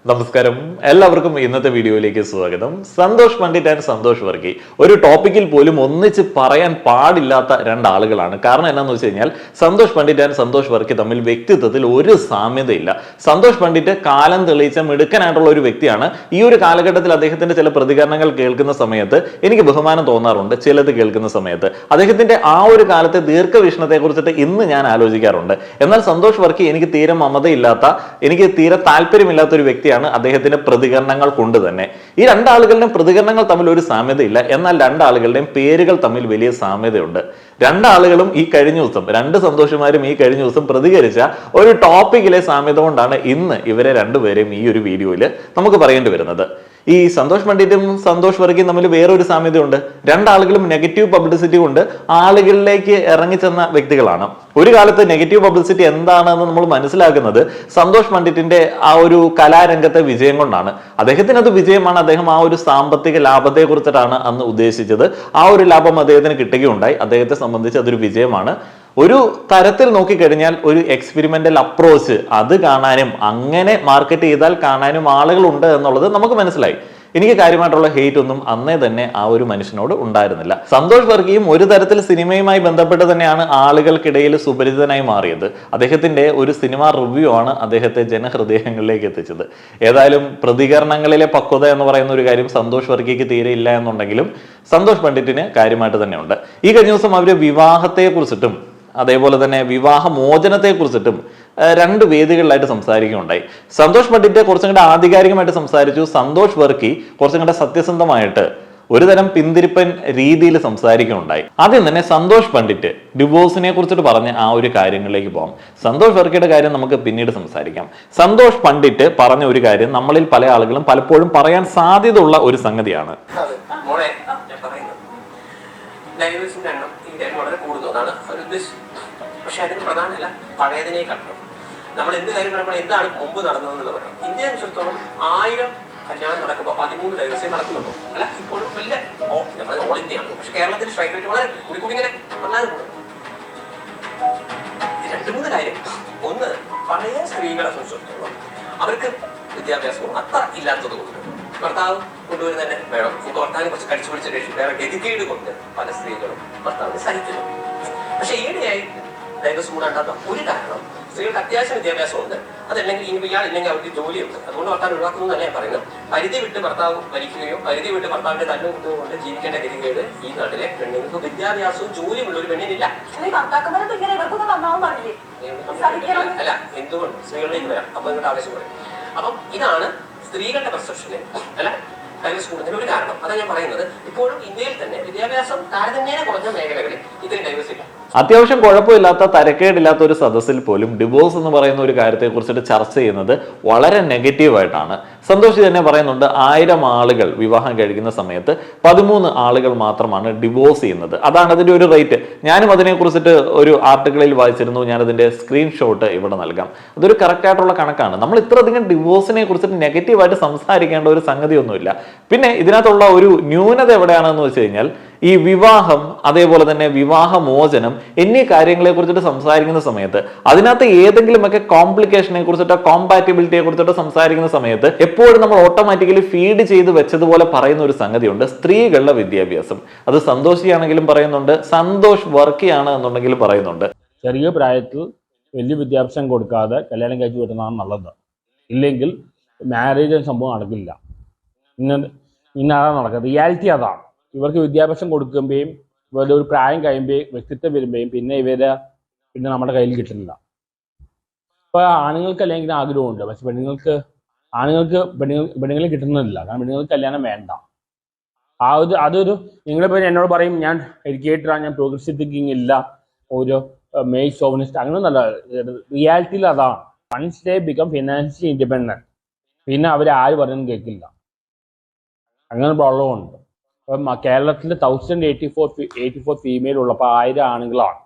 നമസ്കാരം, എല്ലാവർക്കും ഇന്നത്തെ വീഡിയോയിലേക്ക് സ്വാഗതം. സന്തോഷ് പണ്ഡിറ്റ് ആൻഡ് സന്തോഷ് വർക്കി ഒരു ടോപ്പിക്കിൽ പോലും ഒന്നിച്ച് പറയാൻ പാടില്ലാത്ത രണ്ടാളുകളാണ്. കാരണം എന്താണെന്ന് വെച്ച് കഴിഞ്ഞാൽ സന്തോഷ് പണ്ഡിറ്റ് ആൻഡ് സന്തോഷ് വർക്കി തമ്മിൽ വ്യക്തിത്വത്തിൽ ഒരു സാമ്യതയില്ല. സന്തോഷ് പണ്ഡിറ്റ് കാലം തെളിയിച്ച മിടുക്കനായിട്ടുള്ള ഒരു വ്യക്തിയാണ്. ഈ ഒരു കാലഘട്ടത്തിൽ അദ്ദേഹത്തിന്റെ ചില പ്രതികരണങ്ങൾ കേൾക്കുന്ന സമയത്ത് എനിക്ക് ബഹുമാനം തോന്നാറുണ്ട്. ചിലത് കേൾക്കുന്ന സമയത്ത് അദ്ദേഹത്തിന്റെ ആ ഒരു കാലത്തെ ദീർഘവീക്ഷണത്തെ കുറിച്ചിട്ട് ഇന്ന് ഞാൻ ആലോചിക്കാറുണ്ട്. എന്നാൽ സന്തോഷ് വർക്കി എനിക്ക് തീരെ മമതയില്ലാത്ത, എനിക്ക് തീരെ താല്പര്യമില്ലാത്ത ഒരു വ്യക്തി അദ്ദേഹത്തിന്റെ പ്രതികരണങ്ങൾ കൊണ്ട് തന്നെ. ഈ രണ്ടാളുകളുടെയും പ്രതികരണങ്ങൾ തമ്മിൽ ഒരു സാമ്യതയില്ല, എന്നാൽ രണ്ടാളുകളുടെയും പേരുകൾ തമ്മിൽ വലിയ സാമ്യതയുണ്ട്. രണ്ടാളുകളും ഈ കഴിഞ്ഞ ദിവസം, രണ്ട് സന്തോഷന്മാരും ഈ കഴിഞ്ഞ ദിവസം പ്രതികരിച്ച ഒരു ടോപ്പിക്കിലെ സാമ്യത കൊണ്ടാണ് ഇന്ന് ഇവരെ രണ്ടുപേരെയും ഈ ഒരു വീഡിയോയിൽ നമുക്ക് പറയേണ്ടി വരുന്നത്. ഈ സന്തോഷ് പണ്ഡിറ്റും സന്തോഷ് വർക്കിയും തമ്മിൽ വേറൊരു സാമ്യതയുണ്ട്. രണ്ടാളുകളും നെഗറ്റീവ് പബ്ലിസിറ്റി കൊണ്ട് ആളുകളിലേക്ക് ഇറങ്ങിച്ചെന്ന വ്യക്തികളാണ്. ഒരു കാലത്ത് നെഗറ്റീവ് പബ്ലിസിറ്റി എന്താണെന്ന് നമ്മൾ മനസ്സിലാക്കുന്നത് സന്തോഷ് പണ്ഡിറ്റിന്റെ ആ ഒരു കലാരംഗത്തെ വിജയം കൊണ്ടാണ്. അദ്ദേഹത്തിന് അത് വിജയമാണ്. അദ്ദേഹം ആ ഒരു സാമ്പത്തിക ലാഭത്തെ കുറിച്ചിട്ടാണ് അന്ന് ഉദ്ദേശിച്ചത്. ആ ഒരു ലാഭം അദ്ദേഹത്തിന് കിട്ടുകയുണ്ടായി. അദ്ദേഹത്തെ സംബന്ധിച്ച് അതൊരു വിജയമാണ്. ഒരു തരത്തിൽ നോക്കിക്കഴിഞ്ഞാൽ ഒരു എക്സ്പെരിമെന്റൽ അപ്രോച്ച് അത് കാണാനും അങ്ങനെ മാർക്കറ്റ് ചെയ്താൽ കാണാനും ആളുകളുണ്ട് എന്നുള്ളത് നമുക്ക് മനസ്സിലായി. എനിക്ക് കാര്യമായിട്ടുള്ള ഹെയ്റ്റ് ഒന്നും അന്നേ തന്നെ ആ ഒരു മനുഷ്യനോട് ഉണ്ടായിരുന്നില്ല. സന്തോഷ് വർക്കിയും ഒരു തരത്തിൽ സിനിമയുമായി ബന്ധപ്പെട്ട് തന്നെയാണ് ആളുകൾക്കിടയിൽ സുപരിചിതനായി മാറിയത്. അദ്ദേഹത്തിന്റെ ഒരു സിനിമ റിവ്യൂ ആണ് അദ്ദേഹത്തെ ജനഹൃദയങ്ങളിലേക്ക് എത്തിച്ചത്. ഏതായാലും പ്രതികരണങ്ങളിലെ പക്വത എന്ന് പറയുന്ന ഒരു കാര്യം സന്തോഷ് വർക്കിക്ക് തീരെ ഇല്ല എന്നുണ്ടെങ്കിലും സന്തോഷ് പണ്ഡിറ്റിന് കാര്യമായിട്ട് തന്നെയുണ്ട്. ഈ കഴിഞ്ഞ ദിവസം അവര് വിവാഹത്തെ കുറിച്ചിട്ടും അതേപോലെ തന്നെ വിവാഹ മോചനത്തെ കുറിച്ചിട്ടും രണ്ട് വേദികളിലായിട്ട് സംസാരിക്കുകയുണ്ടായി. സന്തോഷ് പണ്ഡിറ്റ് കുറച്ചും കൂടെ ആധികാരികമായിട്ട് സംസാരിച്ചു. സന്തോഷ് വർക്കി കുറച്ചും കൂടെ സത്യസന്ധമായിട്ട് ഒരുതരം പിന്തിരിപ്പൻ രീതിയിൽ സംസാരിക്കുകയുണ്ടായി. ആദ്യം തന്നെ സന്തോഷ് പണ്ഡിറ്റ് ഡിവോഴ്സിനെ കുറിച്ചിട്ട് പറഞ്ഞ ആ ഒരു കാര്യങ്ങളിലേക്ക് പോകാം. സന്തോഷ് വർക്കിയുടെ കാര്യം നമുക്ക് പിന്നീട് സംസാരിക്കാം. സന്തോഷ് പണ്ഡിറ്റ് പറഞ്ഞ ഒരു കാര്യം നമ്മളിൽ പല ആളുകളും പലപ്പോഴും പറയാൻ സാധ്യതയുള്ള ഒരു സംഗതിയാണ്. വളരെ കൂടുന്നതാണ് അവർ ഉദ്ദേശിച്ചത്. പക്ഷെ അതിന് പ്രധാനമല്ല, പഴയതിനെ കണ്ടു. നമ്മൾ എന്ത് കാര്യം പറയുമ്പോൾ എന്താണ് മുമ്പ് നടന്നതെന്ന് പറയാം. ഇന്ത്യയെ സംബന്ധിച്ചിടത്തോളം 1000 കല്യാണം നടക്കുമ്പോൾ 13 ദിവസം നടക്കുന്നുണ്ടോ? അല്ല, ഇപ്പോഴും വലിയ ഓൾ ഇന്ത്യയാണ്. പക്ഷെ കേരളത്തിൽ സ്ട്രൈക്ക് റേറ്റ് വളരെ കൂടി ഇങ്ങനെ വളരെ കൂടും. 2-3 കാര്യം. ഒന്ന്, പഴയ സ്ത്രീകളെ സംബന്ധിച്ചിടത്തോളം അവർക്ക് വിദ്യാഭ്യാസവും അത്ര ഇല്ലാത്തത് കൊണ്ട് ഭർത്താവ് കൊണ്ടുവരുന്ന തന്നെ വേണം. ഇപ്പൊ ഭർത്താവിനെ കുറച്ച് കടിച്ചു പിടിച്ച രക്ഷ വേറെ ഗതികേട് കൊണ്ട് പല സ്ത്രീകളും ഭർത്താവിനെ സഹിക്കുന്നു. പക്ഷെ ഈയിടെയായി ഡൈവേഴ്സ് കൂടാണ്ടാത്ത ഒരു കാരണം സ്ത്രീകൾക്ക് അത്യാവശ്യം വിദ്യാഭ്യാസമുണ്ട്. അതല്ലെങ്കിൽ ഇനി ഇയാൾ ഇല്ലെങ്കിൽ അവർക്ക് ജോലിയുണ്ട്. അതുകൊണ്ട് ഭർത്താവ് ഒഴിവാക്കുന്നു തന്നെ ഞാൻ പറയുന്നത്. പരിധി വിട്ട് ഭർത്താവ് ഭരിക്കുകയോ പരിധി വിട്ട് ഭർത്താവിന്റെ തല്ലും കുത്തുകയോ കൊണ്ട് ജീവിക്കേണ്ട ഗതികേട് ഈ നാട്ടിലെ പെണ്ണുങ്ങൾക്ക് വിദ്യാഭ്യാസവും ജോലിയുമുള്ള ഒരു പെണ്ണിനില്ല. അല്ല, എന്തുകൊണ്ട് സ്ത്രീകളിലേക്ക് വരാം. അപ്പൊ നിങ്ങളുടെ ആവശ്യം പറയും. അപ്പം ഇതാണ് സ്ത്രീകളുടെ പെർസെപ്ഷന് അല്ല ഡൈവേഴ്സ് കൂടുന്നതിന് ഒരു കാരണം. അതാണ് ഞാൻ പറയുന്നത്. ഇപ്പോഴും ഇന്ത്യയിൽ തന്നെ വിദ്യാഭ്യാസം താരതമ്യേന കുറഞ്ഞ മേഖലകളിൽ ഇത്രയും ഡൈവേഴ്സ് ഇല്ല. അത്യാവശ്യം കുഴപ്പമില്ലാത്ത, തരക്കേടില്ലാത്ത ഒരു സദസ്സിൽ പോലും ഡിവോഴ്സ് എന്ന് പറയുന്ന ഒരു കാര്യത്തെ കുറിച്ചിട്ട് ചർച്ച ചെയ്യുന്നത് വളരെ നെഗറ്റീവായിട്ടാണ്. സന്തോഷ് തന്നെ പറയുന്നുണ്ട്, 1000 ആളുകൾ വിവാഹം കഴിക്കുന്ന സമയത്ത് 13 ആളുകൾ മാത്രമാണ് ഡിവോഴ്സ് ചെയ്യുന്നത്. അതാണ് അതിന്റെ ഒരു റേറ്റ്. ഞാനും അതിനെ കുറിച്ചിട്ട് ഒരു ആർട്ടിക്കിളിൽ വായിച്ചിരുന്നു. ഞാനതിന്റെ സ്ക്രീൻഷോട്ട് ഇവിടെ നൽകാം. അതൊരു കറക്റ്റ് ആയിട്ടുള്ള കണക്കാണ്. നമ്മൾ ഇത്രയധികം ഡിവോഴ്സിനെ കുറിച്ചിട്ട് നെഗറ്റീവായിട്ട് സംസാരിക്കേണ്ട ഒരു സംഗതിയൊന്നുമില്ല. പിന്നെ ഇതിനകത്തുള്ള ഒരു ന്യൂനത എവിടെയാണെന്ന് വെച്ച് കഴിഞ്ഞാൽ ഈ വിവാഹം, അതേപോലെ തന്നെ വിവാഹമോചനം എന്നീ കാര്യങ്ങളെ കുറിച്ചിട്ട് സംസാരിക്കുന്ന സമയത്ത് അതിനകത്ത് ഏതെങ്കിലുമൊക്കെ കോംപ്ലിക്കേഷനെ കുറിച്ചിട്ടോ കോമ്പാറ്റിബിലിറ്റിയെ കുറിച്ചിട്ടോ സംസാരിക്കുന്ന സമയത്ത് എപ്പോഴും നമ്മൾ ഓട്ടോമാറ്റിക്കലി ഫീഡ് ചെയ്ത് വെച്ചതുപോലെ പറയുന്ന ഒരു സംഗതിയുണ്ട്, സ്ത്രീകളുടെ വിദ്യാഭ്യാസം. അത് സന്തോഷിയാണെങ്കിലും പറയുന്നുണ്ട്, സന്തോഷ് വർക്കിയാണ് എന്നുണ്ടെങ്കിലും പറയുന്നുണ്ട്. ചെറിയ പ്രായത്തിൽ വലിയ വിദ്യാഭ്യാസം കൊടുക്കാതെ കല്യാണം കഴിച്ചു വിടുന്നതാണ് നല്ലത്. ഇല്ലെങ്കിൽ മാരേജ് സംഭവം നടക്കില്ല. ഇന്നതാണ് നടക്കുന്നത്. റിയാലിറ്റി അതാണ്. ഇവർക്ക് വിദ്യാഭ്യാസം കൊടുക്കുമ്പോഴും ഇവരുടെ ഒരു പ്രായം കഴിയുമ്പോഴും വ്യക്തിത്വം വരുമ്പോഴും പിന്നെ നമ്മുടെ കയ്യിൽ കിട്ടുന്നില്ല. ഇപ്പോൾ ആണുങ്ങൾക്ക് അല്ലെങ്കിൽ ആഗ്രഹമുണ്ട്, പക്ഷെ പെണ്ണുങ്ങൾ കിട്ടുന്നില്ല. കാരണം പെണ്ണുങ്ങൾക്ക് കല്യാണം വേണ്ട. അതൊരു നിങ്ങളിപ്പോൾ എന്നോട് പറയും ഞാൻ എഡ്യൂക്കേറ്റഡാണ്, ഞാൻ പ്രോഗ്രസീവ് തിങ്കിങ് ഇല്ല, ഒരു മെയിൽ ഷോവനിസ്റ്റ്, അങ്ങനെയൊന്നല്ല. റിയാലിറ്റിയിൽ അതാണ്. Once they become financially independent പിന്നെ അവർ ആര് പറയുന്നത് കേൾക്കില്ല. അങ്ങനെ പ്രോബ്ലമുണ്ട്. ഇപ്പം കേരളത്തിൽ 1084 ഫീമെയിൽ ഉള്ളപ്പോൾ 1000 ആണുങ്ങളാണ്.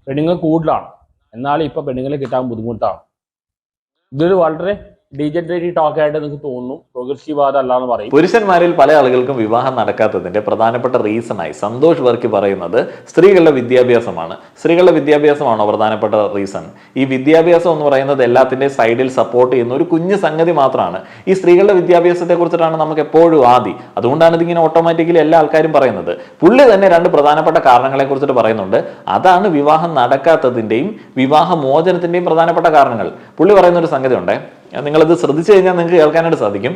പെണ്ണുങ്ങൾ കൂടുതലാണ്. എന്നാലും ഇപ്പം പെണ്ണുങ്ങളെ കിട്ടാൻ ബുദ്ധിമുട്ടാണ്. ഇതൊരു വളരെ ഡീജനറേറ്റീവ് ടോക്ക് ആയിട്ട് നിങ്ങൾക്ക് തോന്നുന്നു, പ്രോഗ്രസീവ് അല്ല എന്ന് പറയും. പുരുഷന്മാരിൽ പല ആളുകൾക്കും വിവാഹം നടക്കാത്തതിന്റെ പ്രധാനപ്പെട്ട റീസണായി സന്തോഷ് വർക്കി പറയുന്നത് സ്ത്രീകളുടെ വിദ്യാഭ്യാസമാണ്. സ്ത്രീകളുടെ വിദ്യാഭ്യാസമാണോ പ്രധാനപ്പെട്ട റീസൺ? ഈ വിദ്യാഭ്യാസം എന്ന് പറയുന്നത് എല്ലാത്തിന്റെയും സൈഡിൽ സപ്പോർട്ട് ചെയ്യുന്ന ഒരു കുഞ്ഞു സംഗതി മാത്രമാണ്. ഈ സ്ത്രീകളുടെ വിദ്യാഭ്യാസത്തെ കുറിച്ചിട്ടാണ് നമുക്ക് എപ്പോഴും ആദി. അതുകൊണ്ടാണ് ഇതിങ്ങനെ ഓട്ടോമാറ്റിക്കലി എല്ലാ ആൾക്കാരും പറയുന്നത്. പുള്ളി തന്നെ രണ്ട് പ്രധാനപ്പെട്ട കാരണങ്ങളെ കുറിച്ചിട്ട് പറയുന്നുണ്ട്. അതാണ് വിവാഹം നടക്കാത്തതിന്റെയും വിവാഹ മോചനത്തിന്റെയും പ്രധാനപ്പെട്ട കാരണങ്ങൾ. പുള്ളി പറയുന്ന ഒരു സംഗതി ഉണ്ട്, നിങ്ങളത് ശ്രദ്ധിച്ചു കഴിഞ്ഞാൽ നിങ്ങൾക്ക് കേൾക്കാനായിട്ട് സാധിക്കും.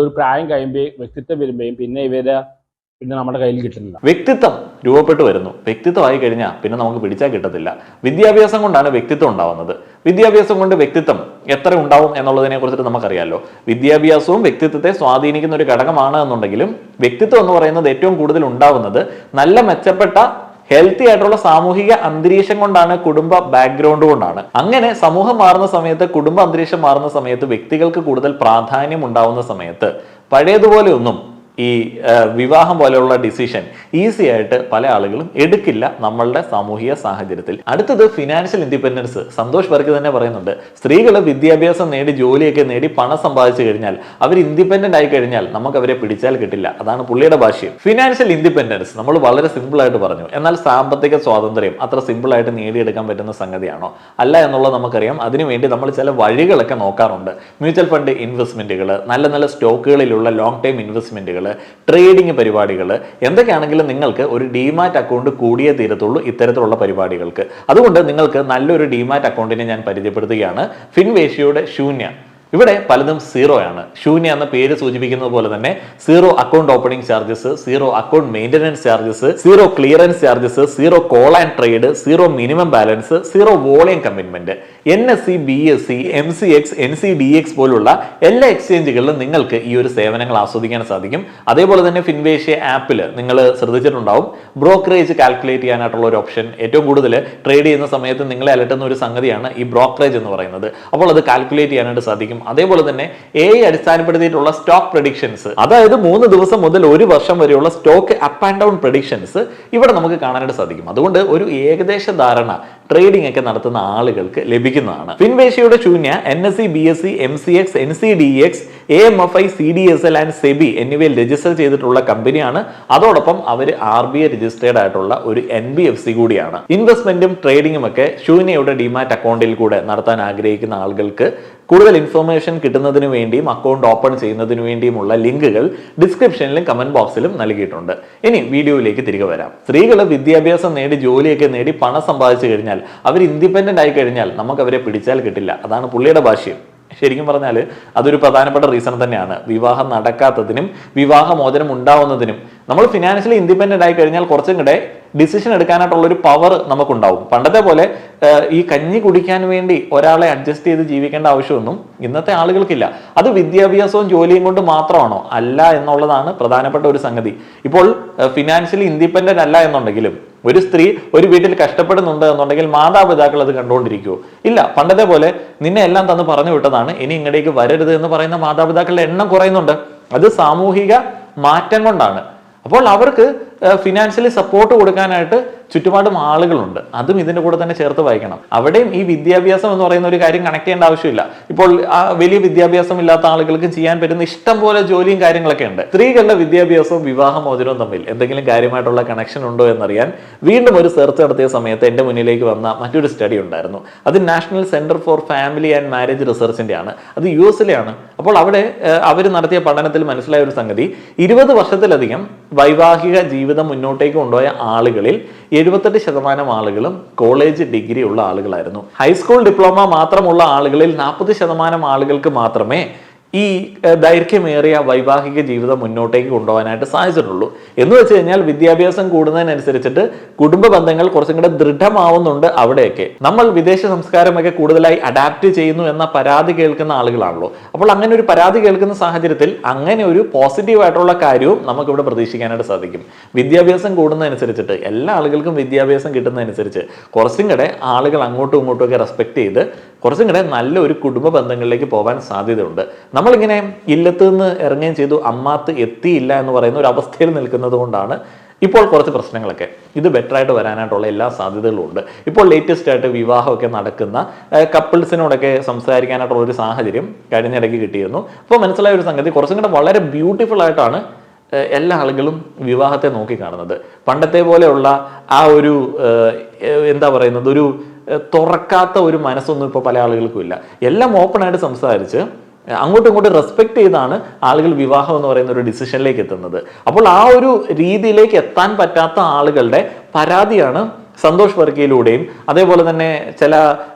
ഒരു പ്രായം കഴിയുമ്പോൾ വ്യക്തിത്വം വരുമ്പോഴും പിന്നെ നമ്മുടെ കയ്യിൽ കിട്ടുന്നില്ല. വ്യക്തിത്വം രൂപപ്പെട്ടു വരുന്നു. വ്യക്തിത്വമായി കഴിഞ്ഞാൽ പിന്നെ നമുക്ക് പിടിച്ചാൽ കിട്ടത്തില്ല. വിദ്യാഭ്യാസം കൊണ്ടാണ് വ്യക്തിത്വം ഉണ്ടാവുന്നത്. വിദ്യാഭ്യാസം കൊണ്ട് വ്യക്തിത്വം എത്ര ഉണ്ടാവും എന്നുള്ളതിനെ കുറിച്ചിട്ട് നമുക്കറിയാമല്ലോ. വിദ്യാഭ്യാസവും വ്യക്തിത്വത്തെ സ്വാധീനിക്കുന്ന ഒരു ഘടകമാണ് എന്നുണ്ടെങ്കിലും വ്യക്തിത്വം എന്ന് പറയുന്നത് ഏറ്റവും കൂടുതൽ ഉണ്ടാവുന്നത് നല്ല മെച്ചപ്പെട്ട ഹെൽത്തി ആയിട്ടുള്ള സാമൂഹിക അന്തരീക്ഷം കൊണ്ടാണ്, കുടുംബ ബാക്ക്ഗ്രൗണ്ട് കൊണ്ടാണ്. അങ്ങനെ സമൂഹം മാറുന്ന സമയത്ത്, കുടുംബ അന്തരീക്ഷം മാറുന്ന സമയത്ത്, വ്യക്തികൾക്ക് കൂടുതൽ പ്രാധാന്യം ഉണ്ടാവുന്ന സമയത്ത് പഴയതുപോലെ ഒന്നും ഈ വിവാഹം പോലെയുള്ള ഡിസിഷൻ ഈസി ആയിട്ട് പല ആളുകളും എടുക്കില്ല നമ്മളുടെ സാമൂഹിക സാഹചര്യത്തിൽ. അടുത്തത് ഫിനാൻഷ്യൽ ഇൻഡിപെൻഡൻസ്. സന്തോഷ് വർക്കി തന്നെ പറയുന്നുണ്ട്, സ്ത്രീകൾ വിദ്യാഭ്യാസം നേടി ജോലിയൊക്കെ നേടി പണം സമ്പാദിച്ചു കഴിഞ്ഞാൽ, അവർ ഇൻഡിപെൻഡന്റ് ആയി കഴിഞ്ഞാൽ നമുക്ക് അവരെ പിടിച്ചാൽ കിട്ടില്ല. അതാണ് പുള്ളിയുടെ ഭാഷ്യം. ഫിനാൻഷ്യൽ ഇൻഡിപെൻഡൻസ് നമ്മൾ വളരെ സിമ്പിൾ ആയിട്ട് പറഞ്ഞു. എന്നാൽ സാമ്പത്തിക സ്വാതന്ത്ര്യം അത്ര സിമ്പിൾ ആയിട്ട് നേടിയെടുക്കാൻ പറ്റുന്ന സംഗതിയാണോ? അല്ല എന്നുള്ളത് നമുക്കറിയാം. അതിനുവേണ്ടി നമ്മൾ ചില വഴികളൊക്കെ നോക്കാറുണ്ട്. മ്യൂച്വൽ ഫണ്ട് ഇൻവെസ്റ്റ്മെന്റുകൾ, നല്ല നല്ല സ്റ്റോക്കുകളിലുള്ള ലോങ് ടൈം ഇൻവെസ്റ്റ്മെന്റുകൾ, ട്രേഡിംഗ് പരിപാടികൾ, എന്തൊക്കെയാണെങ്കിലും നിങ്ങൾക്ക് ഒരു ഡിമാറ്റ് അക്കൗണ്ട് കൂടിയേ തീരത്തുള്ളൂ ഇത്തരത്തിലുള്ള പരിപാടികൾക്ക്. അതുകൊണ്ട് നിങ്ങൾക്ക് നല്ലൊരു ഡിമാറ്റ് അക്കൗണ്ടിനെ ഞാൻ പരിചയപ്പെടുത്തുകയാണ്. ഫിൻവേഷ്യയുടെ ശൂന്യ. ഇവിടെ പലതും സീറോ ആണ്. ശൂന്യ എന്ന പേര് സൂചിപ്പിക്കുന്നത് പോലെ തന്നെ zero account opening charges, zero account maintenance charges, zero clearance charges, zero call and trade, zero minimum balance, zero volume commitment. NSE, BSE, MCX, NCDX പോലുള്ള എല്ലാ എക്സ്ചേഞ്ചുകളിലും നിങ്ങൾക്ക് ഈ ഒരു സേവനങ്ങൾ ആസ്വദിക്കാൻ സാധിക്കും. അതേപോലെ തന്നെ ഫിൻവേഷ്യ ആപ്പിൽ നിങ്ങൾ ശ്രദ്ധിച്ചിട്ടുണ്ടാവും, ബ്രോക്കറേജ് കാൽക്കുലേറ്റ് ചെയ്യാനായിട്ടുള്ള ഒരു ഓപ്ഷൻ. ഏറ്റവും കൂടുതൽ ട്രേഡ് ചെയ്യുന്ന സമയത്ത് നിങ്ങളെ അലട്ടുന്ന ഒരു സംഗതിയാണ് ഈ ബ്രോക്കറേജ് എന്ന് പറയുന്നത്. അപ്പോൾ അത് കാൽക്കുലേറ്റ് ചെയ്യാനായിട്ട് സാധിക്കും. അതേപോലെ തന്നെ AI അടിസ്ഥാനപ്പെടുത്തിയിട്ടുള്ള സ്റ്റോക്ക് പ്രഡിക്ഷൻസ്, അതായത് 3 ദിവസം മുതൽ 1 വർഷം വരെയുള്ള stock up and down predictions ഇവിടെ നമുക്ക് കാണാനായിട്ട് സാധിക്കും. അതുകൊണ്ട് ഒരു ഏകദേശ ധാരണ ട്രേഡിംഗ് ഒക്കെ നടത്തുന്ന ആളുകൾക്ക് ലഭിക്കുന്നതാണ്. ഫിൻവേഷ്യയുടെ ശൂന്യ NSE, BSE, MCX, NCDX, AMFI, CDSL and SEBI എന്നിവയിൽ രജിസ്റ്റർ ചെയ്തിട്ടുള്ള കമ്പനിയാണ്. അതോടൊപ്പം അവർ RBI രജിസ്റ്റേർഡ് ആയിട്ടുള്ള ഒരു NBFC കൂടിയാണ്. ഇൻവെസ്റ്റ്മെന്റും ട്രേഡിംഗും ഒക്കെ ശൂന്യയുടെ ഡിമാറ്റ് അക്കൗണ്ടിൽ കൂടെ നടത്താൻ ആഗ്രഹിക്കുന്ന ആളുകൾക്ക് കൂടുതൽ ഇൻഫർമേഷൻ കിട്ടുന്നതിന് വേണ്ടിയും അക്കൗണ്ട് ഓപ്പൺ ചെയ്യുന്നതിന് വേണ്ടിയുമുള്ള ലിങ്കുകൾ ഡിസ്ക്രിപ്ഷനിലും കമന്റ് ബോക്സിലും നൽകിയിട്ടുണ്ട്. ഇനി വീഡിയോയിലേക്ക് തിരികെ വരാം. സ്ത്രീകൾ വിദ്യാഭ്യാസം നേടി ജോലിയൊക്കെ നേടി പണം സമ്പാദിച്ചു കഴിഞ്ഞാൽ, അവർ ഇൻഡിപെൻഡന്റ് ആയി കഴിഞ്ഞാൽ നമുക്ക് അവരെ പിടിച്ചാൽ കിട്ടില്ല. അതാണ് പുള്ളിയുടെ ഭാഷ്യം. ശരിക്കും പറഞ്ഞാൽ അതൊരു പ്രധാനപ്പെട്ട റീസൺ തന്നെയാണ്. വിവാഹം നടക്കാത്തതിനും വിവാഹമോചനം ഉണ്ടാവുന്നതിനും നമ്മൾ ഫിനാൻഷ്യലി ഇൻഡിപെൻഡന്റ് ആയി കഴിഞ്ഞാൽ കുറച്ചും കൂടെ ഡിസിഷൻ എടുക്കാനായിട്ടുള്ള ഒരു പവർ നമുക്കുണ്ടാവും. പണ്ടത്തെ പോലെ ഈ കഞ്ഞി കുടിക്കാൻ വേണ്ടി ഒരാളെ അഡ്ജസ്റ്റ് ചെയ്ത് ജീവിക്കേണ്ട ആവശ്യമൊന്നും ഇന്നത്തെ ആളുകൾക്കില്ല. അത് വിദ്യാഭ്യാസവും ജോലിയും കൊണ്ട് മാത്രമാണോ? അല്ല എന്നുള്ളതാണ് പ്രധാനപ്പെട്ട ഒരു സംഗതി. ഇപ്പോൾ ഫിനാൻഷ്യലി ഇൻഡിപെൻഡന്റ് അല്ല എന്നുണ്ടെങ്കിലും ഒരു സ്ത്രീ ഒരു വീട്ടിൽ കഷ്ടപ്പെടുന്നുണ്ട് എന്നുണ്ടെങ്കിൽ മാതാപിതാക്കൾ അത് കണ്ടുകൊണ്ടിരിക്കുമോ? ഇല്ല. പണ്ടത്തെ പോലെ നിന്നെ എല്ലാം തന്ന് പറഞ്ഞു വിട്ടതാണ്, ഇനി ഇങ്ങടേക്ക് വരരുത് എന്ന് പറയുന്ന മാതാപിതാക്കളുടെ എണ്ണം കുറയുന്നുണ്ട്. അത് സാമൂഹിക മാറ്റം കൊണ്ടാണ്. അപ്പോൾ അവർക്ക് ഫിനാൻഷ്യലി സപ്പോർട്ട് കൊടുക്കാനായിട്ട് ചുറ്റുപാടും ആളുകളുണ്ട്. അതും ഇതിന്റെ കൂടെ തന്നെ ചേർത്ത് വായിക്കണം. അവിടെയും ഈ വിദ്യാഭ്യാസം എന്ന് പറയുന്ന ഒരു കാര്യം കണക്ട് ചെയ്യേണ്ട ആവശ്യമില്ല. ഇപ്പോൾ വലിയ വിദ്യാഭ്യാസം ഇല്ലാത്ത ആളുകൾക്ക് ചെയ്യാൻ പറ്റുന്ന ഇഷ്ടം പോലെ ജോലിയും കാര്യങ്ങളൊക്കെ ഉണ്ട്. സ്ത്രീകളുടെ വിദ്യാഭ്യാസവും വിവാഹമോചനവും തമ്മിൽ എന്തെങ്കിലും കാര്യമായിട്ടുള്ള കണക്ഷൻ ഉണ്ടോ എന്നറിയാൻ വീണ്ടും ഒരു സെർച്ച് നടത്തിയ സമയത്ത് എന്റെ മുന്നിലേക്ക് വന്ന മറ്റൊരു സ്റ്റഡി ഉണ്ടായിരുന്നു. അത് national center for family and marriage റിസർച്ചിന്റെ ആണ്. അത് US-ലെയാണ്. അപ്പോൾ അവിടെ അവർ നടത്തിയ പഠനത്തിൽ മനസ്സിലായ ഒരു സംഗതി, 20 വർഷത്തിലധികം വൈവാഹിക ജീവിതം മുന്നോട്ടേക്ക് കൊണ്ടുപോയ ആളുകളിൽ 78% ആളുകളും കോളേജ് ഡിഗ്രി ഉള്ള ആളുകളായിരുന്നു. ഹൈസ്കൂൾ ഡിപ്ലോമ മാത്രമുള്ള ആളുകളിൽ 40% ആളുകൾക്ക് മാത്രമേ ഈ ദൈർഘ്യമേറിയ വൈവാഹിക ജീവിതം മുന്നോട്ടേക്ക് കൊണ്ടുപോകാനായിട്ട് സാധിച്ചിട്ടുള്ളൂ. എന്ന് വെച്ച് കഴിഞ്ഞാൽ വിദ്യാഭ്യാസം കൂടുന്നതിനനുസരിച്ചിട്ട് കുടുംബ ബന്ധങ്ങൾ കുറച്ചും കൂടെ ദൃഢമാവുന്നുണ്ട്. അവിടെയൊക്കെ നമ്മൾ വിദേശ സംസ്കാരമൊക്കെ കൂടുതലായി അഡാപ്റ്റ് ചെയ്യുന്നു എന്ന പരാതി കേൾക്കുന്ന ആളുകളാണല്ലോ. അപ്പോൾ അങ്ങനെ ഒരു പരാതി കേൾക്കുന്ന സാഹചര്യത്തിൽ അങ്ങനെ ഒരു പോസിറ്റീവ് ആയിട്ടുള്ള കാര്യവും നമുക്കിവിടെ പ്രതീക്ഷിക്കാനായിട്ട് സാധിക്കും. വിദ്യാഭ്യാസം കൂടുന്നതനുസരിച്ചിട്ട് എല്ലാ ആളുകൾക്കും വിദ്യാഭ്യാസം കിട്ടുന്നതനുസരിച്ച് കുറച്ചും കൂടെ ആളുകൾ അങ്ങോട്ടും ഇങ്ങോട്ടും ഒക്കെ റെസ്പെക്ട് ചെയ്ത് കുറച്ചും കൂടെ നല്ലൊരു കുടുംബ ബന്ധങ്ങളിലേക്ക് പോകാൻ സാധ്യതയുണ്ട്. നമ്മളിങ്ങനെ ഇല്ലത്ത് നിന്ന് ഇറങ്ങുകയും ചെയ്തു, അമ്മാത്ത് എത്തിയില്ല എന്ന് പറയുന്ന ഒരു അവസ്ഥയിൽ നിൽക്കുന്നത് കൊണ്ടാണ് ഇപ്പോൾ കുറച്ച് പ്രശ്നങ്ങളൊക്കെ ഇത് ബെറ്റർ ആയിട്ട് വരാനായിട്ടുള്ള എല്ലാ സാധ്യതകളും ഉണ്ട്. ഇപ്പോൾ ലേറ്റസ്റ്റ് ആയിട്ട് വിവാഹമൊക്കെ നടക്കുന്ന കപ്പിൾസിനോടൊക്കെ സംസാരിക്കാനായിട്ടുള്ള ഒരു സാഹചര്യം കഴിഞ്ഞിടയ്ക്ക് കിട്ടിയിരുന്നു. അപ്പോൾ മനസ്സിലായ ഒരു സംഗതി കുറച്ചും കൂടെ വളരെ ബ്യൂട്ടിഫുൾ ആയിട്ടാണ് എല്ലാ ആളുകളും വിവാഹത്തെ നോക്കിക്കാണുന്നത്. പണ്ടത്തെ പോലെയുള്ള ആ ഒരു എന്താ പറയുന്നത്, ഒരു തുറക്കാത്ത ഒരു മനസ്സൊന്നും ഇപ്പോൾ പല ആളുകൾക്കും ഇല്ല. എല്ലാം ഓപ്പൺ ആയിട്ട് സംസാരിച്ച് അങ്ങോട്ടും ഇങ്ങോട്ടും റെസ്പെക്ട് ചെയ്താണ് ആളുകൾ വിവാഹം എന്ന് പറയുന്ന ഒരു ഡിസിഷനിലേക്ക് എത്തുന്നത്. അപ്പോൾ ആ ഒരു രീതിയിലേക്ക് എത്താൻ പറ്റാത്ത ആളുകളുടെ പരാതിയാണ് സന്തോഷ് വർക്കിയിലൂടെയും അതേപോലെ തന്നെ ചില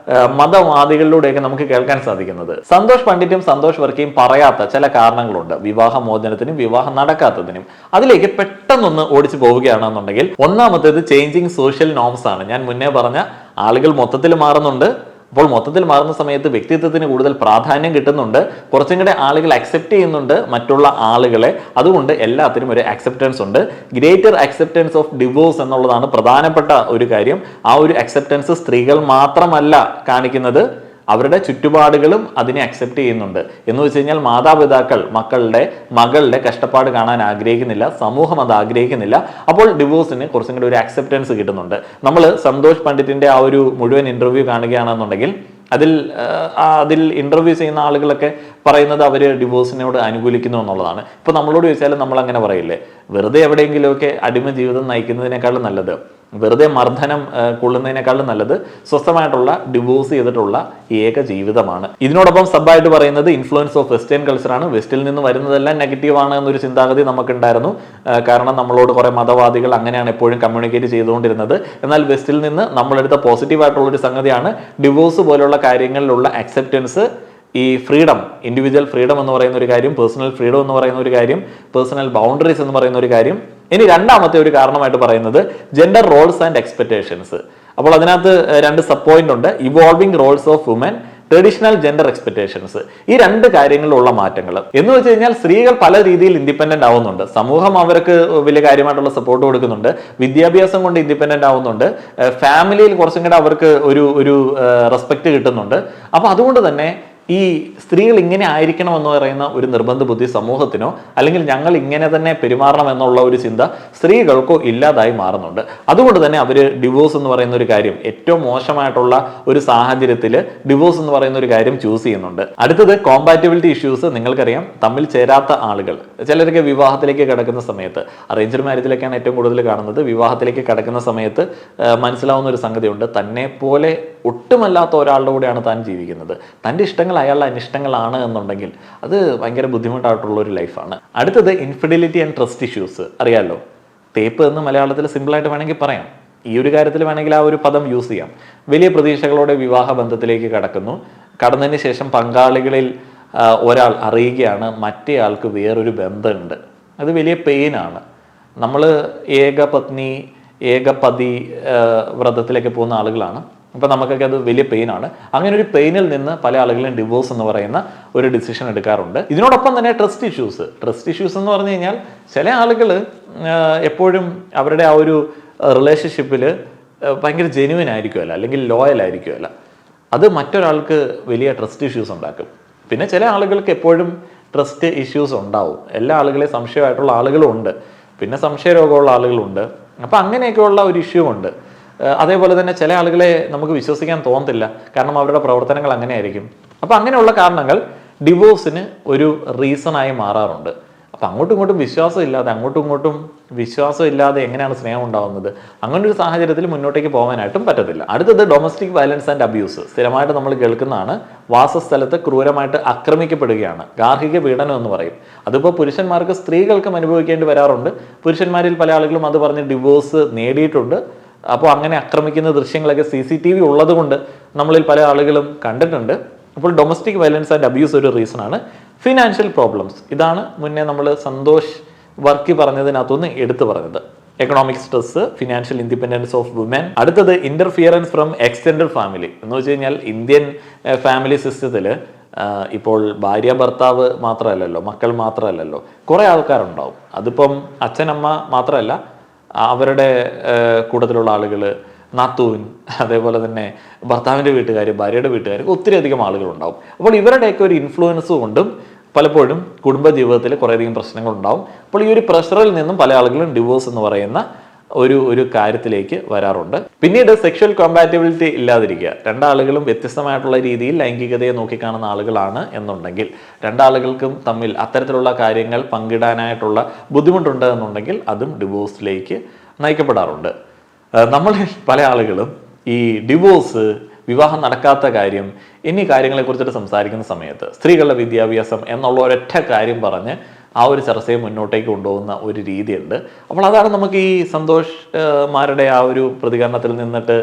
മതവാദികളിലൂടെയൊക്കെ നമുക്ക് കേൾക്കാൻ സാധിക്കുന്നത്. സന്തോഷ് പണ്ഡിറ്റും സന്തോഷ് വർക്കിയും പറയാത്ത ചില കാരണങ്ങളുണ്ട് വിവാഹ മോചനത്തിനും വിവാഹം നടക്കാത്തതിനും. അതിലേക്ക് പെട്ടെന്നൊന്ന് ഓടിച്ചു പോവുകയാണെന്നുണ്ടെങ്കിൽ ഒന്നാമത്തേത് ചേഞ്ചിങ് സോഷ്യൽ നോംസ് ആണ്. ഞാൻ മുന്നേ പറഞ്ഞ ആളുകൾ മൊത്തത്തിൽ മാറുന്നുണ്ട്. അപ്പോൾ മൊത്തത്തിൽ മാറുന്ന സമയത്ത് വ്യക്തിത്വത്തിന് കൂടുതൽ പ്രാധാന്യം കിട്ടുന്നുണ്ട്. കുറച്ചും കൂടെ ആളുകൾ അക്സെപ്റ്റ് ചെയ്യുന്നുണ്ട് മറ്റുള്ള ആളുകളെ. അതുകൊണ്ട് എല്ലാത്തിനും ഒരു അക്സെപ്റ്റൻസ് ഉണ്ട്. ഗ്രേറ്റർ അക്സെപ്റ്റൻസ് ഓഫ് ഡിവോഴ്സ് എന്നുള്ളതാണ് പ്രധാനപ്പെട്ട ഒരു കാര്യം. ആ ഒരു അക്സെപ്റ്റൻസ് സ്ത്രീകൾ മാത്രമല്ല കാണിക്കുന്നത്, അവരുടെ ചുറ്റുപാടുകളും അതിനെ അക്സെപ്റ്റ് ചെയ്യുന്നുണ്ട്. എന്ന് വെച്ച് കഴിഞ്ഞാൽ മാതാപിതാക്കൾ മകളുടെ കഷ്ടപ്പാട് കാണാൻ ആഗ്രഹിക്കുന്നില്ല, സമൂഹം അത് ആഗ്രഹിക്കുന്നില്ല. അപ്പോൾ ഡിവോഴ്സിന് കുറച്ചും കൂടി ഒരു അക്സെപ്റ്റൻസ് കിട്ടുന്നുണ്ട്. നമ്മൾ സന്തോഷ് പണ്ഡിറ്റിന്റെ ആ ഒരു മുഴുവൻ ഇന്റർവ്യൂ കാണുകയാണെന്നുണ്ടെങ്കിൽ അതിൽ ഇന്റർവ്യൂ ചെയ്യുന്ന ആളുകളൊക്കെ പറയുന്നത് അവർ ഡിവോഴ്സിനോട് അനുകൂലിക്കുന്നു എന്നുള്ളതാണ്. ഇപ്പൊ നമ്മളോട് ചോദിച്ചാലും നമ്മൾ അങ്ങനെ പറയില്ലേ, വെറുതെ എവിടെയെങ്കിലുമൊക്കെ അടിമ ജീവിതം നയിക്കുന്നതിനേക്കാളും നല്ലത്, വെറുതെ മർദ്ദനം കൊള്ളുന്നതിനേക്കാളും നല്ലത് സ്വസ്ഥമായിട്ടുള്ള ഡിവോഴ്സ് ചെയ്തിട്ടുള്ള ഏക ജീവിതമാണ്. ഇതിനോടൊപ്പം സബായിട്ട് പറയുന്നത് ഇൻഫ്ലുവൻസ് ഓഫ് വെസ്റ്റേൺ കൾച്ചറാണ്. വെസ്റ്റിൽ നിന്ന് വരുന്നതെല്ലാം നെഗറ്റീവാണ് എന്നൊരു ചിന്താഗതി നമുക്കുണ്ടായിരുന്നു. കാരണം നമ്മളോട് കുറെ മതവാദികൾ അങ്ങനെയാണ് എപ്പോഴും കമ്മ്യൂണിക്കേറ്റ് ചെയ്തുകൊണ്ടിരുന്നത്. എന്നാൽ വെസ്റ്റിൽ നിന്ന് നമ്മളെടുത്ത പോസിറ്റീവായിട്ടുള്ള ഒരു സംഗതിയാണ് ഡിവോഴ്സ് പോലുള്ള കാര്യങ്ങളിലുള്ള അക്സെപ്റ്റൻസ്. ഈ ഫ്രീഡം, ഇൻഡിവിജ്വൽ ഫ്രീഡം എന്ന് പറയുന്ന ഒരു കാര്യം, പേഴ്സണൽ ഫ്രീഡം എന്ന് പറയുന്ന ഒരു കാര്യം, പേഴ്സണൽ ബൗണ്ടറീസ് എന്ന് പറയുന്ന ഒരു കാര്യം. ഇനി രണ്ടാമത്തെ ഒരു കാരണമായിട്ട് പറയുന്നത് ജെൻഡർ റോൾസ് ആൻഡ് എക്സ്പെക്ടേഷൻസ്. അപ്പോൾ അതിനകത്ത് രണ്ട് സബ് പോയിന്റ് ഉണ്ട്. Evolving roles of woman, traditional gender expectations. ഈ രണ്ട് കാര്യങ്ങളിലുള്ള മാറ്റങ്ങൾ എന്ന് വെച്ച് കഴിഞ്ഞാൽ സ്ത്രീകൾ പല രീതിയിൽ ഇൻഡിപെൻഡന്റ് ആവുന്നുണ്ട്. സമൂഹം അവർക്ക് വലിയ കാര്യമായിട്ടുള്ള സപ്പോർട്ട് കൊടുക്കുന്നുണ്ട്. വിദ്യാഭ്യാസം കൊണ്ട് ഇൻഡിപെൻഡന്റ് ആവുന്നുണ്ട്. ഫാമിലിയിൽ കുറച്ചും കൂടെ അവർക്ക് ഒരു റെസ്പെക്ട് കിട്ടുന്നുണ്ട്. അപ്പൊ അതുകൊണ്ട് തന്നെ ഈ സ്ത്രീകൾ ഇങ്ങനെ ആയിരിക്കണമെന്ന് പറയുന്ന ഒരു നിർബന്ധ ബുദ്ധി സമൂഹത്തിനോ അല്ലെങ്കിൽ ഞങ്ങൾ ഇങ്ങനെ തന്നെ പെരുമാറണം എന്നുള്ള ഒരു ചിന്ത സ്ത്രീകൾക്കോ ഇല്ലാതായി മാറുന്നുണ്ട്. അതുകൊണ്ട് തന്നെ അവർ ഡിവോഴ്സ് എന്ന് പറയുന്ന ഒരു കാര്യം, ഏറ്റവും മോശമായിട്ടുള്ള ഒരു സാഹചര്യത്തിൽ ഡിവോഴ്സ് എന്ന് പറയുന്ന ഒരു കാര്യം ചൂസ് ചെയ്യുന്നുണ്ട്. അടുത്തത് കോമ്പാറ്റബിലിറ്റി ഇഷ്യൂസ്. നിങ്ങൾക്കറിയാം, തമ്മിൽ ചേരാത്ത ആളുകൾ ചിലരൊക്കെ വിവാഹത്തിലേക്ക് കിടക്കുന്ന സമയത്ത്, അറേഞ്ച്ഡ് മാരേജിലൊക്കെയാണ് ഏറ്റവും കൂടുതൽ കാണുന്നത്, വിവാഹത്തിലേക്ക് കിടക്കുന്ന സമയത്ത് മനസ്സിലാവുന്ന ഒരു സംഗതിയുണ്ട്, തന്നെ പോലെ ഒട്ടുമല്ലാത്ത ഒരാളുടെ കൂടെയാണ് താൻ ജീവിക്കുന്നത്. തൻ്റെ ഇഷ്ടങ്ങൾ അയാളുടെ അനിഷ്ടങ്ങളാണ് എന്നുണ്ടെങ്കിൽ അത് ഭയങ്കര ബുദ്ധിമുട്ടായിട്ടുള്ള ഒരു ലൈഫാണ്. അടുത്തത് ഇൻഫിഡിലിറ്റി ആൻഡ് ട്രസ്റ്റ് ഇഷ്യൂസ്. അറിയാലോ, തേപ്പ് എന്ന് മലയാളത്തിൽ സിമ്പിളായിട്ട് വേണമെങ്കിൽ പറയാം. ഈ ഒരു കാര്യത്തിൽ വേണമെങ്കിൽ ആ ഒരു പദം യൂസ് ചെയ്യാം. വലിയ പ്രതീക്ഷകളോടെ വിവാഹ ബന്ധത്തിലേക്ക് കടക്കുന്നു. കടന്നതിന് ശേഷം പങ്കാളികളിൽ ഒരാൾ അറിയുകയാണ് മറ്റേ ആൾക്ക് വേറൊരു ബന്ധമുണ്ട്. അത് വലിയ പെയിനാണ്. നമ്മൾ ഏകപത്നി ഏകപതി വ്രതത്തിലേക്ക് പോകുന്ന ആളുകളാണ്. അപ്പം നമുക്കൊക്കെ അത് വലിയ പെയിനാണ്. അങ്ങനെ ഒരു പെയിനിൽ നിന്ന് പല ആളുകളും ഡിവോഴ്സ് എന്ന് പറയുന്ന ഒരു ഡിസിഷൻ എടുക്കാറുണ്ട്. ഇതിനോടൊപ്പം തന്നെ ട്രസ്റ്റ് ഇഷ്യൂസ് എന്ന് പറഞ്ഞു കഴിഞ്ഞാൽ ചില ആളുകൾ എപ്പോഴും അവരുടെ ആ ഒരു റിലേഷൻഷിപ്പിൽ ഭയങ്കര ജെന്യുവൻ ആയിരിക്കുമല്ല, അല്ലെങ്കിൽ ലോയൽ ആയിരിക്കുമല്ല. അത് മറ്റൊരാൾക്ക് വലിയ ട്രസ്റ്റ് ഇഷ്യൂസ് ഉണ്ടാക്കും. പിന്നെ ചില ആളുകൾക്ക് എപ്പോഴും ട്രസ്റ്റ് ഇഷ്യൂസ് ഉണ്ടാവും. എല്ലാ ആളുകളെയും സംശയമായിട്ടുള്ള ആളുകളും ഉണ്ട്, പിന്നെ സംശയരോഗമുള്ള ആളുകളുണ്ട്. അപ്പം അങ്ങനെയൊക്കെയുള്ള ഒരു ഇഷ്യൂ ഉണ്ട്. അതേപോലെ തന്നെ ചില ആളുകളെ നമുക്ക് വിശ്വസിക്കാൻ തോന്നത്തില്ല, കാരണം അവരുടെ പ്രവർത്തനങ്ങൾ അങ്ങനെയായിരിക്കും. അപ്പം അങ്ങനെയുള്ള കാരണങ്ങൾ ഡിവോഴ്സിന് ഒരു റീസണായി മാറാറുണ്ട്. അപ്പം അങ്ങോട്ടും ഇങ്ങോട്ടും വിശ്വാസം ഇല്ലാതെ എങ്ങനെയാണ് സ്നേഹം ഉണ്ടാകുന്നത്? അങ്ങനെ ഒരു സാഹചര്യത്തിൽ മുന്നോട്ടേക്ക് പോകാനായിട്ടും പറ്റത്തില്ല. അടുത്തത് ഡൊമസ്റ്റിക് വയലൻസ് ആൻഡ് അബ്യൂസ്. സ്ഥിരമായിട്ട് നമ്മൾ കേൾക്കുന്നതാണ്. വാസസ്ഥലത്ത് ക്രൂരമായിട്ട് ആക്രമിക്കപ്പെടുകയാണ്, ഗാർഹിക പീഡനം എന്ന് പറയും. അതിപ്പോൾ പുരുഷന്മാർക്ക് സ്ത്രീകൾക്കും അനുഭവിക്കേണ്ടി വരാറുണ്ട്. പുരുഷന്മാരിൽ പല ആളുകളും അത് പറഞ്ഞ് ഡിവോഴ്സ് നേടിയിട്ടുണ്ട്. അപ്പോൾ അങ്ങനെ ആക്രമിക്കുന്ന ദൃശ്യങ്ങളൊക്കെ CCTV ഉള്ളത് കൊണ്ട് നമ്മളിൽ പല ആളുകളും കണ്ടിട്ടുണ്ട്. അപ്പോൾ ഡൊമസ്റ്റിക് വയലൻസ് ആൻഡ് അബ്യൂസ് ഒരു റീസണാണ്. ഫിനാൻഷ്യൽ പ്രോബ്ലംസ്, ഇതാണ് മുന്നേ നമ്മൾ സന്തോഷ് വർക്കി പറഞ്ഞതിനകത്തുനിന്ന് എടുത്തു പറഞ്ഞത്. Economic stress, financial independence of woman. അടുത്തത് ഇന്റർഫിയറൻസ് ഫ്രം എക്സ്റ്റെൻഡഡ് ഫാമിലി. എന്ന് വെച്ച് കഴിഞ്ഞാൽ ഇന്ത്യൻ ഫാമിലി സിസ്റ്റത്തിൽ ഇപ്പോൾ ഭാര്യ ഭർത്താവ് മാത്രമല്ലല്ലോ, മക്കൾ മാത്രമല്ലല്ലോ, കുറേ ആൾക്കാരുണ്ടാവും. അതിപ്പം അച്ഛനമ്മ മാത്രമല്ല, അവരുടെ കൂട്ടത്തിലുള്ള ആളുകൾ, നാത്തൂൻ, അതേപോലെ തന്നെ ഭർത്താവിൻ്റെ വീട്ടുകാർ, ഭാര്യയുടെ വീട്ടുകാർ, ഒത്തിരി അധികം ആളുകളുണ്ടാവും. അപ്പോൾ ഇവരുടെയൊക്കെ ഒരു ഇൻഫ്ലുവൻസ് കൊണ്ടും പലപ്പോഴും കുടുംബജീവിതത്തിൽ കുറേയധികം പ്രശ്നങ്ങളുണ്ടാവും. അപ്പോൾ ഈ ഒരു പ്രഷറിൽ നിന്നും പല ആളുകളും ഡിവോഴ്സ് എന്ന് പറയുന്ന ഒരു കാര്യത്തിലേക്ക് വരാറുണ്ട്. പിന്നീട് സെക്ഷൽ കോമ്പാറ്റബിലിറ്റി ഇല്ലാതിരിക്കുക. രണ്ടാളുകളും വ്യത്യസ്തമായിട്ടുള്ള രീതിയിൽ ലൈംഗികതയെ നോക്കിക്കാണുന്ന ആളുകളാണ് എന്നുണ്ടെങ്കിൽ, രണ്ടാളുകൾക്കും തമ്മിൽ അത്തരത്തിലുള്ള കാര്യങ്ങൾ പങ്കിടാനായിട്ടുള്ള ബുദ്ധിമുട്ടുണ്ട് എന്നുണ്ടെങ്കിൽ അതും ഡിവോഴ്സിലേക്ക് നയിക്കപ്പെടാറുണ്ട്. നമ്മളിൽ പല ആളുകളും ഈ ഡിവോഴ്സ്, വിവാഹം നടക്കാത്ത കാര്യം എന്നീ കാര്യങ്ങളെക്കുറിച്ചിട്ട് സംസാരിക്കുന്ന സമയത്ത് സ്ത്രീകളുടെ വിദ്യാഭ്യാസം എന്നുള്ള ഒരൊറ്റ കാര്യം പറഞ്ഞ് ആ ഒരു ചർച്ചയെ മുന്നോട്ടേക്ക് കൊണ്ടുപോകുന്ന ഒരു രീതിയുണ്ട്. അപ്പോൾ അതാണ് നമുക്ക് ഈ സന്തോഷ്മാരുടെ ആ ഒരു പ്രതികരണത്തിൽ നിന്നിട്ട്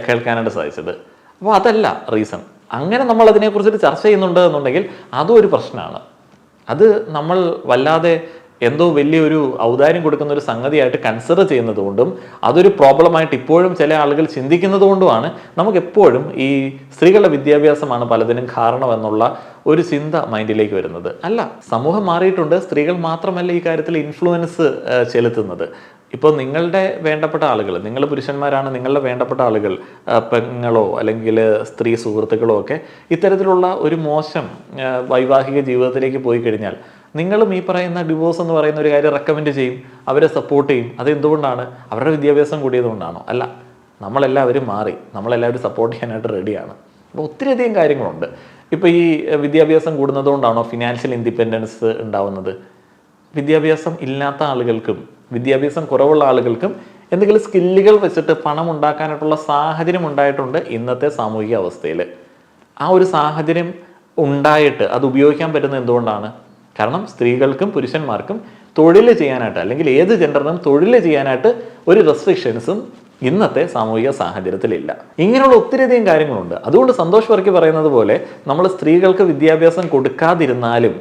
കേൾക്കാനായിട്ട് സാധിച്ചത്. അപ്പോൾ അതല്ല റീസൺ. അങ്ങനെ നമ്മൾ അതിനെക്കുറിച്ചിട്ട് ചർച്ച ചെയ്യുന്നുണ്ട് എന്നുണ്ടെങ്കിൽ അതും ഒരു പ്രശ്നമാണ്. അത് നമ്മൾ വല്ലാതെ എന്തോ വലിയൊരു ഔദാര്യം കൊടുക്കുന്ന ഒരു സംഗതിയായിട്ട് കൺസിഡർ ചെയ്യുന്നത് കൊണ്ടും അതൊരു പ്രോബ്ലമായിട്ട് ഇപ്പോഴും ചില ആളുകൾ ചിന്തിക്കുന്നത് കൊണ്ടുമാണ് നമുക്കെപ്പോഴും ഈ സ്ത്രീകളുടെ വിദ്യാഭ്യാസമാണ് പലതിനും കാരണമെന്നുള്ള ഒരു ചിന്ത മൈൻഡിലേക്ക് വരുന്നത്. അല്ല, സമൂഹം മാറിയിട്ടുണ്ട്. സ്ത്രീകൾ മാത്രമല്ല ഈ കാര്യത്തിൽ ഇൻഫ്ലുവൻസ് ചെലുത്തുന്നത്. ഇപ്പോൾ നിങ്ങളുടെ വേണ്ടപ്പെട്ട ആളുകൾ, നിങ്ങൾ പുരുഷന്മാരാണ്, നിങ്ങളുടെ വേണ്ടപ്പെട്ട ആളുകൾ, പെങ്ങളോ അല്ലെങ്കിൽ സ്ത്രീ സുഹൃത്തുക്കളോ ഒക്കെ ഇത്തരത്തിലുള്ള ഒരു മോശം വൈവാഹിക ജീവിതത്തിലേക്ക് പോയി കഴിഞ്ഞാൽ നിങ്ങളും ഈ പറയുന്ന ഡിവോഴ്സ് എന്ന് പറയുന്ന ഒരു കാര്യം റെക്കമെൻഡ് ചെയ്യും, അവരെ സപ്പോർട്ട് ചെയ്യും. അത് എന്തുകൊണ്ടാണ്? അവരുടെ വിദ്യാഭ്യാസം കൂടിയതുകൊണ്ടാണോ? അല്ല, നമ്മളെല്ലാവരും മാറി, നമ്മളെല്ലാവരും സപ്പോർട്ട് ചെയ്യാനായിട്ട് റെഡിയാണ്. അപ്പോൾ ഒത്തിരിയധികം കാര്യങ്ങളുണ്ട്. ഇപ്പോൾ ഈ വിദ്യാഭ്യാസം കൂടുന്നതുകൊണ്ടാണോ ഫിനാൻഷ്യൽ ഇൻഡിപെൻഡൻസ് ഉണ്ടാവുന്നത്? വിദ്യാഭ്യാസം ഇല്ലാത്ത ആളുകൾക്കും വിദ്യാഭ്യാസം കുറവുള്ള ആളുകൾക്കും എന്തെങ്കിലും സ്കില്ലുകൾ വെച്ചിട്ട് പണം ഉണ്ടാക്കാനായിട്ടുള്ള സാഹചര്യം ഉണ്ടായിട്ടുണ്ട് ഇന്നത്തെ സാമൂഹിക അവസ്ഥയിൽ. ആ ഒരു സാഹചര്യം ഉണ്ടായിട്ട് അത് ഉപയോഗിക്കാൻ പറ്റുന്നത് എന്തുകൊണ്ടാണ്? കാരണം സ്ത്രീകൾക്കും പുരുഷന്മാർക്കും തൊഴിൽ ചെയ്യാനായിട്ട്, അല്ലെങ്കിൽ ഏത് ജെൻഡറിനും തൊഴിൽ ചെയ്യാനായിട്ട് ഒരു റെസ്ട്രിക്ഷൻസും ഇന്നത്തെ സാമൂഹിക സാഹചര്യത്തിലില്ല. ഇങ്ങനെയുള്ള ഒത്തിരിയധികം കാര്യങ്ങളുണ്ട്. അതുകൊണ്ട് സന്തോഷ് വർക്കി പറയുന്നത് പോലെ നമ്മൾ സ്ത്രീകൾക്ക് വിദ്യാഭ്യാസം കൊടുക്കാതിരുന്നാലും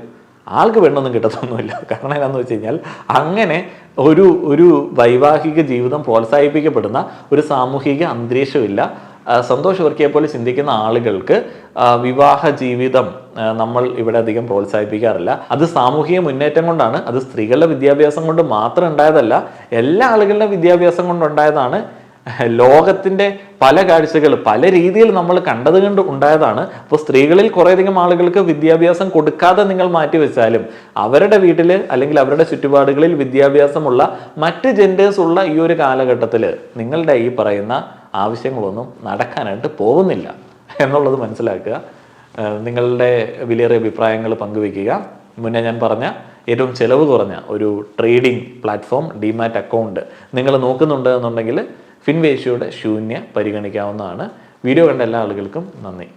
ആൾക്ക് പെണ്ണൊന്നും കിട്ടത്തൊന്നുമില്ല. കാരണം എന്താണെന്ന് വെച്ച് കഴിഞ്ഞാൽ അങ്ങനെ ഒരു വൈവാഹിക ജീവിതം പ്രോത്സാഹിപ്പിക്കപ്പെടുന്ന ഒരു സാമൂഹിക അന്തരീക്ഷമില്ല. സന്തോഷ് വർക്കിയെ പോലെ ചിന്തിക്കുന്ന ആളുകൾക്ക് വിവാഹ ജീവിതം നമ്മൾ ഇവിടെ അധികം പ്രോത്സാഹിപ്പിക്കാറില്ല. അത് സാമൂഹിക മുന്നേറ്റം കൊണ്ടാണ്. അത് സ്ത്രീകളുടെ വിദ്യാഭ്യാസം കൊണ്ട് മാത്രം ഉണ്ടായതല്ല, എല്ലാ ആളുകളുടെ വിദ്യാഭ്യാസം കൊണ്ടുണ്ടായതാണ്. ലോകത്തിൻ്റെ പല കാഴ്ചകൾ പല രീതിയിൽ നമ്മൾ കണ്ടത് കൊണ്ട് ഉണ്ടായതാണ്. അപ്പോൾ സ്ത്രീകളിൽ കുറേയധികം ആളുകൾക്ക് വിദ്യാഭ്യാസം കൊടുക്കാതെ നിങ്ങൾ മാറ്റിവെച്ചാലും അവരുടെ വീട്ടിൽ അല്ലെങ്കിൽ അവരുടെ ചുറ്റുപാടുകളിൽ വിദ്യാഭ്യാസമുള്ള മറ്റ് ജെൻഡേഴ്സ് ഉള്ള ഈ ഒരു കാലഘട്ടത്തിൽ നിങ്ങളുടെ ഈ പറയുന്ന ആവശ്യങ്ങളൊന്നും നടക്കാനായിട്ട് പോകുന്നില്ല എന്നുള്ളത് മനസ്സിലാക്കുക. നിങ്ങളുടെ വിലയേറിയ അഭിപ്രായങ്ങൾ പങ്കുവയ്ക്കുക. മുന്നേ ഞാൻ പറഞ്ഞ ഏറ്റവും ചിലവ് കുറഞ്ഞ ഒരു ട്രേഡിംഗ് പ്ലാറ്റ്ഫോം ഡിമാറ്റ് അക്കൗണ്ട് നിങ്ങൾ നോക്കുന്നുണ്ട് എന്നുണ്ടെങ്കിൽ ഫിൻവേഷ്യയുടെ ശൂന്യ പരിഗണിക്കാവുന്നതാണ്. വീഡിയോ കണ്ട എല്ലാ ആളുകൾക്കും നന്ദി.